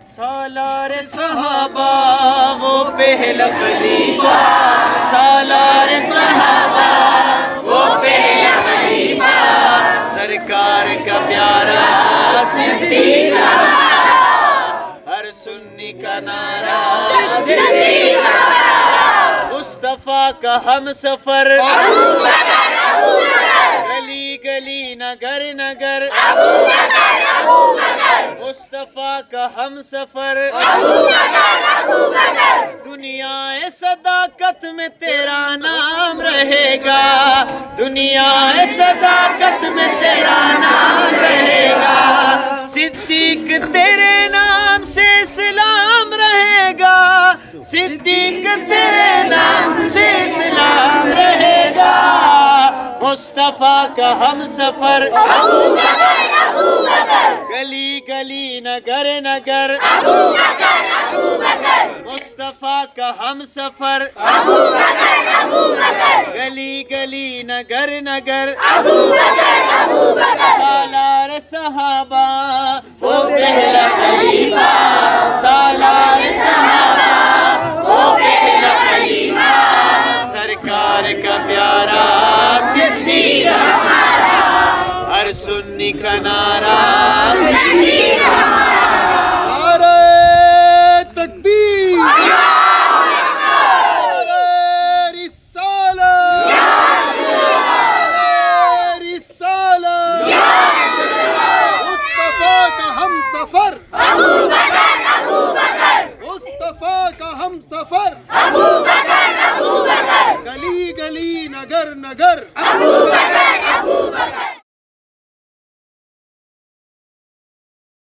سالار صحابہ وہ پہلا خلیفہ، سالار صحابہ وہ پہلا خلیفہ، سرکار کا پیارا صدیق ہر سنی کا نعرہ صدیق، مصطفیٰ کا ہم سفر گلی گلی نگر نگر، مصطفیٰ کا ہم سفر دنیا صداقت میں تیرا نام رہے گا، دنیا صداقت میں تیرا نام رہے گا، صدیق تیرے نام سے اسلام رہے گا، صدیق تیرے نام سے اسلام رہے گا، مصطفیٰ کا ہم سفر گلی گلی نگر نگر، مصطفیٰ کا ہم سفر گلی گلی نگر نگر، سالار صحابہ وہ پہلا خلیفہ، سالار صحابہ وہ پہلا خلیفہ، سرکار کا پیارا صدیق ہر سنی کا نعرہ صدیق، نعرہ تکبیر، نعرہ رسالت، نعرہ رسالت، مصطفیٰ کا ہم سفر